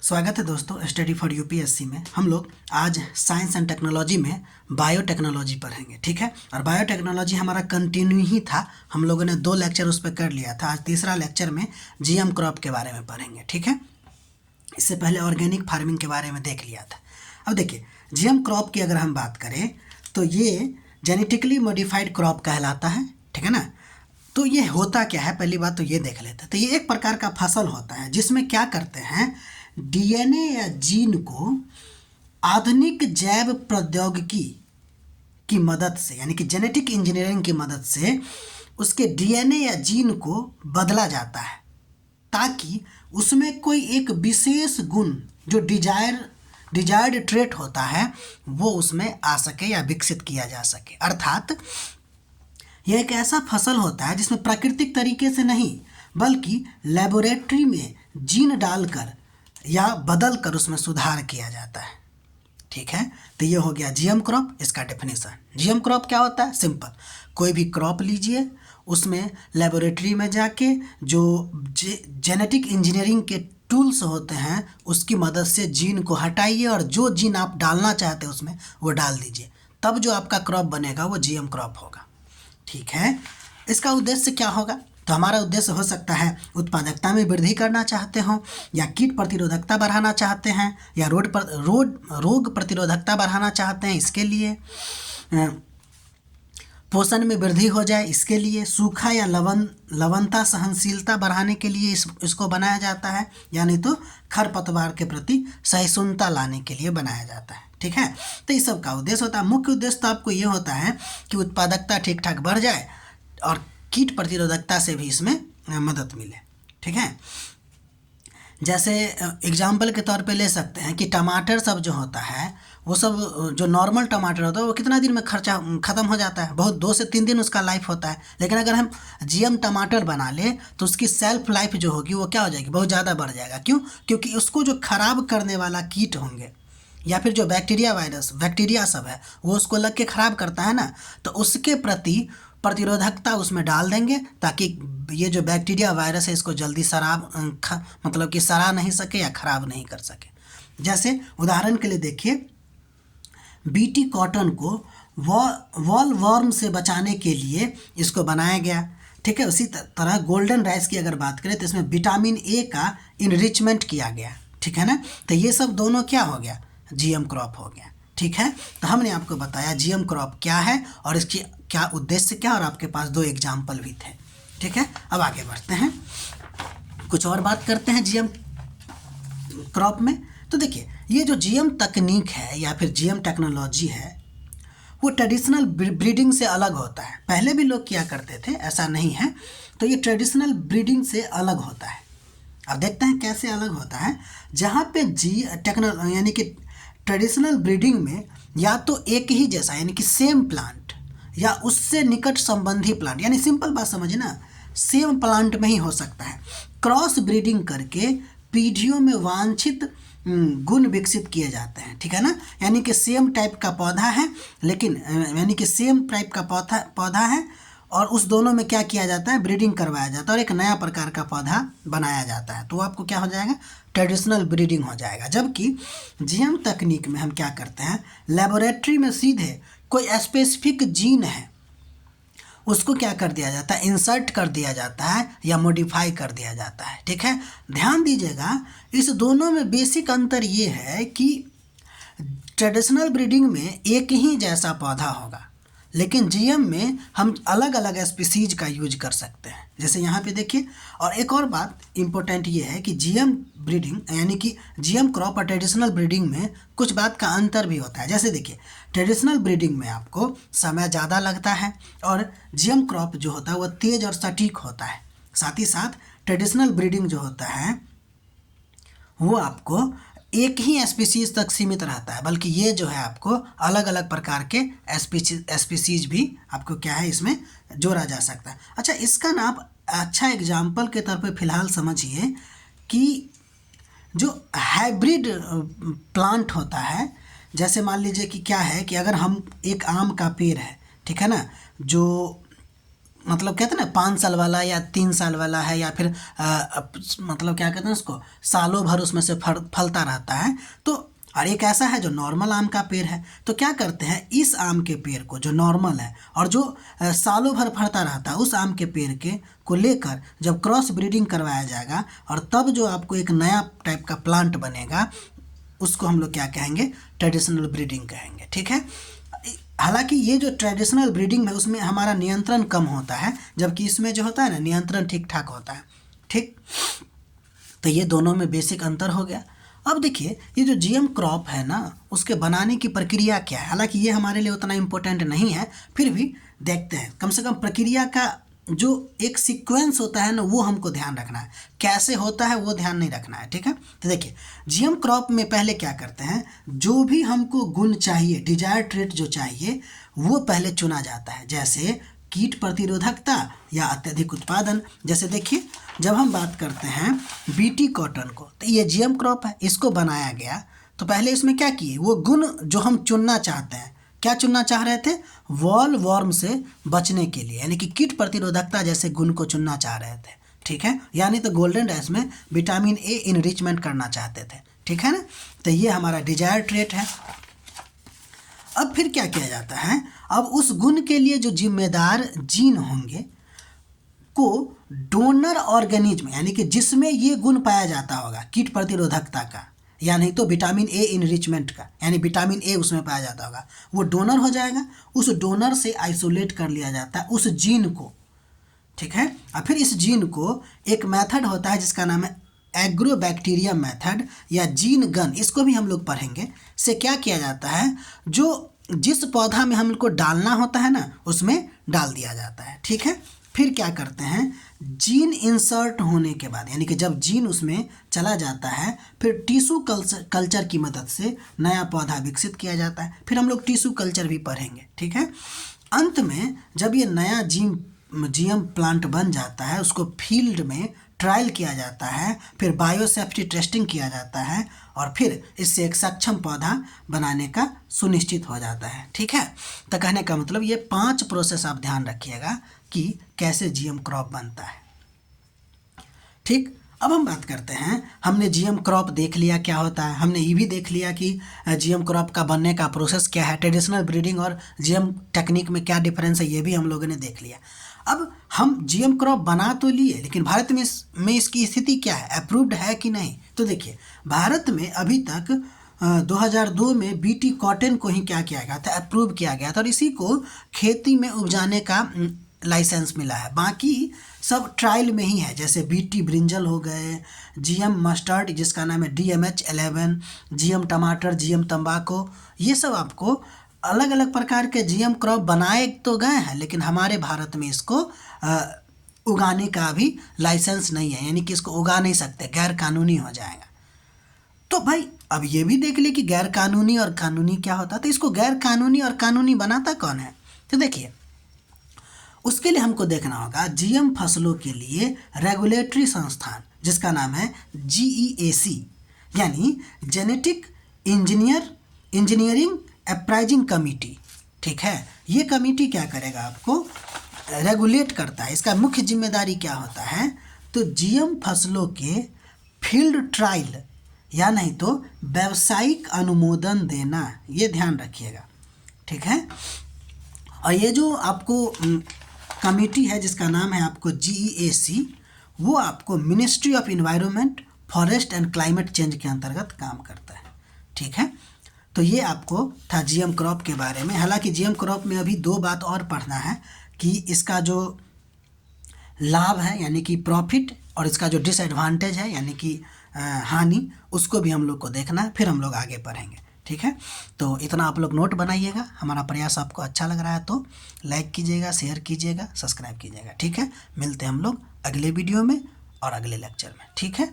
स्वागत है दोस्तों स्टडी फॉर यूपीएससी में। हम लोग आज साइंस एंड टेक्नोलॉजी में बायोटेक्नोलॉजी पढ़ेंगे, ठीक है। और बायोटेक्नोलॉजी हमारा कंटिन्यू ही था, हम लोगों ने 2 लेक्चर उस पर कर लिया था। आज तीसरा लेक्चर में जीएम क्रॉप के बारे में पढ़ेंगे, ठीक है। इससे पहले ऑर्गेनिक फार्मिंग के बारे में देख लिया था। अब देखिए, जीएम क्रॉप की अगर हम बात करें तो ये जेनेटिकली मॉडिफाइड क्रॉप कहलाता है, ठीक है ना। तो ये होता क्या है, पहली बात तो ये देख लेते हैं। तो ये एक प्रकार का फसल होता है जिसमें क्या करते हैं, डीएनए या जीन को आधुनिक जैव प्रौद्योगिकी की मदद से, यानी कि जेनेटिक इंजीनियरिंग की मदद से उसके डीएनए या जीन को बदला जाता है ताकि उसमें कोई एक विशेष गुण जो डिजायर्ड ट्रेट होता है वो उसमें आ सके या विकसित किया जा सके। अर्थात यह एक ऐसा फसल होता है जिसमें प्राकृतिक तरीके से नहीं बल्कि लेबोरेटरी में जीन डालकर या बदल कर उसमें सुधार किया जाता है, ठीक है। तो ये हो गया जीएम क्रॉप। इसका डेफिनेशन, जीएम क्रॉप क्या होता है, सिंपल, कोई भी क्रॉप लीजिए, उसमें लेबोरेटरी में जाके जो जेनेटिक इंजीनियरिंग के टूल्स होते हैं उसकी मदद से जीन को हटाइए और जो जीन आप डालना चाहते हैं उसमें वो डाल दीजिए, तब जो आपका क्रॉप बनेगा वो जीएम क्रॉप होगा, ठीक है। इसका उद्देश्य क्या होगा, तो हमारा उद्देश्य हो सकता है उत्पादकता में वृद्धि करना चाहते हो, या कीट प्रतिरोधकता बढ़ाना चाहते हैं, या रोग प्रतिरोधकता बढ़ाना चाहते हैं, इसके लिए पोषण में वृद्धि हो जाए, इसके लिए सूखा या लवणता सहनशीलता बढ़ाने के लिए इसको बनाया जाता है, यानी तो खरपतवार के प्रति सहिष्णुता लाने के लिए बनाया जाता है, ठीक है। तो इस सब का उद्देश्य होता है। मुख्य उद्देश्य तो आपको ये होता है कि उत्पादकता ठीक ठाक बढ़ जाए और कीट प्रतिरोधकता से भी इसमें मदद मिले, ठीक है। जैसे एग्जाम्पल के तौर पे ले सकते हैं कि टमाटर सब जो होता है वो सब जो नॉर्मल टमाटर होता है वो कितना दिन में खर्चा ख़त्म हो जाता है, बहुत 2 से 3 दिन उसका लाइफ होता है। लेकिन अगर हम जीएम टमाटर बना लें तो उसकी सेल्फ लाइफ जो होगी वो क्या हो जाएगी, बहुत ज़्यादा बढ़ जाएगा। क्यों? क्योंकि उसको जो खराब करने वाला कीट होंगे या फिर जो बैक्टीरिया सब है वो उसको लग के ख़राब करता है ना, तो उसके प्रति प्रतिरोधकता उसमें डाल देंगे ताकि ये जो बैक्टीरिया वायरस है इसको जल्दी मतलब कि सड़ा नहीं सके या ख़राब नहीं कर सके। जैसे उदाहरण के लिए देखिए, बीटी कॉटन को वॉल वर्म से बचाने के लिए इसको बनाया गया, ठीक है। उसी तरह गोल्डन राइस की अगर बात करें तो इसमें विटामिन ए का इनरिचमेंट किया गया, ठीक है ना। तो ये सब दोनों क्या हो गया, जीएम क्रॉप हो गया, ठीक है। तो हमने आपको बताया जीएम क्रॉप क्या है और इसकी क्या उद्देश्य क्या, और आपके पास 2 एग्जाम्पल भी थे, ठीक है। अब आगे बढ़ते हैं, कुछ और बात करते हैं जीएम क्रॉप में। तो देखिए, ये जो जीएम तकनीक है या फिर जीएम टेक्नोलॉजी है वो ट्रेडिशनल ब्रीडिंग से अलग होता है। पहले भी लोग किया करते थे, ऐसा नहीं है। तो ये ट्रेडिशनल ब्रीडिंग से अलग होता है। अब देखते हैं कैसे अलग होता है। जहाँ पे यानी कि ट्रेडिशनल ब्रीडिंग में या तो एक ही जैसा यानी कि सेम प्लांट या उससे निकट संबंधी प्लांट, यानी सिंपल बात समझना, सेम प्लांट में ही हो सकता है। क्रॉस ब्रीडिंग करके पीढ़ियों में वांछित गुण विकसित किए जाते हैं, ठीक है ना। यानी कि सेम टाइप का पौधा है, लेकिन यानी कि सेम टाइप का पौधा है और उस दोनों में क्या किया जाता है, ब्रीडिंग करवाया जाता है और एक नया प्रकार का पौधा बनाया जाता है। तो आपको क्या हो जाएगा, ट्रेडिशनल ब्रीडिंग हो जाएगा। जबकि जीएम तकनीक में हम क्या करते हैं, लेबोरेटरी में सीधे कोई स्पेसिफिक जीन है उसको क्या कर दिया जाता है, इंसर्ट कर दिया जाता है या मॉडिफाई कर दिया जाता है, ठीक है। ध्यान दीजिएगा, इस दोनों में बेसिक अंतर ये है कि ट्रेडिशनल ब्रीडिंग में एक ही जैसा पौधा होगा, लेकिन जीएम में हम अलग अलग स्पीसीज का यूज कर सकते हैं, जैसे यहाँ पे देखिए। और एक और बात इम्पोर्टेंट ये है कि जीएम ब्रीडिंग यानी कि जीएम क्रॉप और ट्रेडिशनल ब्रीडिंग में कुछ बात का अंतर भी होता है। जैसे देखिए, ट्रेडिशनल ब्रीडिंग में आपको समय ज़्यादा लगता है और जीएम क्रॉप जो होता है वह तेज़ और सटीक होता है। साथ ही साथ ट्रेडिशनल ब्रीडिंग जो होता है वो आपको एक ही स्पीसीज तक सीमित रहता है, बल्कि ये जो है आपको अलग अलग प्रकार के स्पीसीज भी आपको क्या है इसमें जोड़ा जा सकता है। अच्छा, इसका ना आप अच्छा एग्जाम्पल के तौर पे फिलहाल समझिए कि जो हाइब्रिड प्लांट होता है, जैसे मान लीजिए कि क्या है कि अगर हम एक आम का पेड़ है, ठीक है ना, जो मतलब कहते हैं ना 5 साल वाला या 3 साल वाला है, या फिर मतलब क्या कहते हैं उसको, सालों भर उसमें से फलता रहता है। तो और एक ऐसा है जो नॉर्मल आम का पेड़ है। तो क्या करते हैं, इस आम के पेड़ को जो नॉर्मल है और जो सालों भर फलता रहता है, उस आम के पेड़ के को लेकर जब क्रॉस ब्रीडिंग करवाया जाएगा और तब जो आपको एक नया टाइप का प्लांट बनेगा, उसको हम लोग क्या कहेंगे, ट्रेडिशनल ब्रीडिंग कहेंगे। ठीक है। हालांकि ये जो ट्रेडिशनल ब्रीडिंग है उसमें हमारा नियंत्रण कम होता है, जबकि इसमें जो होता है ना, नियंत्रण ठीक ठाक होता है। ठीक, तो ये दोनों में बेसिक अंतर हो गया। अब देखिए, ये जो जीएम क्रॉप है ना, उसके बनाने की प्रक्रिया क्या है। हालांकि ये हमारे लिए उतना इम्पोर्टेंट नहीं है, फिर भी देखते हैं। कम से कम प्रक्रिया का जो एक सीक्वेंस होता है ना, वो हमको ध्यान रखना है। कैसे होता है वो ध्यान नहीं रखना है। ठीक है। तो देखिए, जीएम क्रॉप में पहले क्या करते हैं, जो भी हमको गुण चाहिए, डिजायर्ड ट्रेट जो चाहिए, वो पहले चुना जाता है। जैसे कीट प्रतिरोधकता या अत्यधिक उत्पादन। जैसे देखिए, जब हम बात करते हैं बीटी कॉटन को, तो ये जीएम क्रॉप है, इसको बनाया गया। तो पहले इसमें क्या किए, वो गुण जो हम चुनना चाहते हैं, क्या चुनना चाह रहे थे, वॉल वॉर्म से बचने के लिए, यानी कि कीट प्रतिरोधकता जैसे गुण को चुनना चाह रहे थे। ठीक है। यानी तो गोल्डन डैश में विटामिन ए इनरिचमेंट करना चाहते थे। ठीक है ना। तो ये हमारा डिजायर्ड ट्रेट है। अब फिर क्या किया जाता है, अब उस गुण के लिए जो जिम्मेदार जीन होंगे को डोनर ऑर्गेनिज्म, यानी कि जिसमें ये गुण पाया जाता होगा, कीट प्रतिरोधकता का या नहीं तो विटामिन ए इनरिचमेंट का, यानी विटामिन ए उसमें पाया जाता होगा, वो डोनर हो जाएगा। उस डोनर से आइसोलेट कर लिया जाता है उस जीन को। ठीक है। और फिर इस जीन को एक मेथड होता है जिसका नाम है एग्रोबैक्टीरियम मेथड या जीन गन, इसको भी हम लोग पढ़ेंगे। से क्या किया जाता है, जो जिस पौधा में हमको डालना होता है ना, उसमें डाल दिया जाता है। ठीक है। फिर क्या करते हैं, जीन इंसर्ट होने के बाद, यानी कि जब जीन उसमें चला जाता है, फिर टिश्यू कल्चर की मदद से नया पौधा विकसित किया जाता है। फिर हम लोग टिश्यू कल्चर भी पढ़ेंगे। ठीक है। अंत में जब ये नया जीएम प्लांट बन जाता है, उसको फील्ड में ट्रायल किया जाता है, फिर बायोसेफ्टी टेस्टिंग किया जाता है, और फिर इससे एक सक्षम पौधा बनाने का सुनिश्चित हो जाता है। ठीक है। तो कहने का मतलब ये 5 प्रोसेस आप ध्यान रखिएगा कि कैसे जीएम क्रॉप बनता है। ठीक। अब हम बात करते हैं, हमने जीएम क्रॉप देख लिया क्या होता है, हमने ये भी देख लिया कि जीएम क्रॉप का बनने का प्रोसेस क्या है, ट्रेडिशनल ब्रीडिंग और जीएम टेक्निक में क्या डिफरेंस है, ये भी हम लोगों ने देख लिया। अब हम जीएम क्रॉप बना तो लिए, लेकिन भारत में इसकी स्थिति क्या है, अप्रूव्ड है कि नहीं। तो देखिए, भारत में अभी तक 2002 में बीटी कॉटन को ही क्या किया गया था, अप्रूव किया गया था, और इसी को खेती में उपजाने का लाइसेंस मिला है। बाकी सब ट्रायल में ही है, जैसे बीटी ब्रिंजल हो गए, जीएम मस्टर्ड जिसका नाम है DMH11, जीएम टमाटर, जीएम तंबाकू, ये सब आपको अलग अलग प्रकार के जीएम क्रॉप बनाए तो गए हैं, लेकिन हमारे भारत में इसको उगाने का भी लाइसेंस नहीं है, यानी कि इसको उगा नहीं सकते, गैर कानूनी हो जाएगा। तो भाई अब ये भी देख ले कि गैर कानूनी और कानूनी क्या होता है। तो इसको गैर कानूनी और कानूनी बनाता कौन है, तो देखिए, उसके लिए हमको देखना होगा जीएम फसलों के लिए रेगुलेटरी संस्थान जिसका नाम है GEAC, यानी जेनेटिक इंजीनियरिंग अप्राइजिंग कमेटी। ठीक है। ये कमेटी क्या करेगा, आपको रेगुलेट करता है। इसका मुख्य जिम्मेदारी क्या होता है, तो जीएम फसलों के फील्ड ट्रायल या नहीं तो व्यावसायिक अनुमोदन देना, ये ध्यान रखिएगा। ठीक है। और ये जो आपको कमेटी है जिसका नाम है आपको GEAC, वो आपको ministry of environment, forest and climate change के अंतर्गत काम करता है। ठीक है। तो ये आपको था जीएम क्रॉप के बारे में। हालांकि जीएम क्रॉप में अभी 2 बात और पढ़ना है कि इसका जो लाभ है यानी कि प्रॉफिट, और इसका जो डिसएडवांटेज है यानी कि हानि, उसको भी हम लोग को देखना है, फिर हम लोग आगे पढ़ेंगे। ठीक है। तो इतना आप लोग नोट बनाइएगा। हमारा प्रयास आपको अच्छा लग रहा है तो लाइक कीजिएगा, शेयर कीजिएगा, सब्सक्राइब कीजिएगा। ठीक है। मिलते हैं हम लोग अगले वीडियो में और अगले लेक्चर में। ठीक है।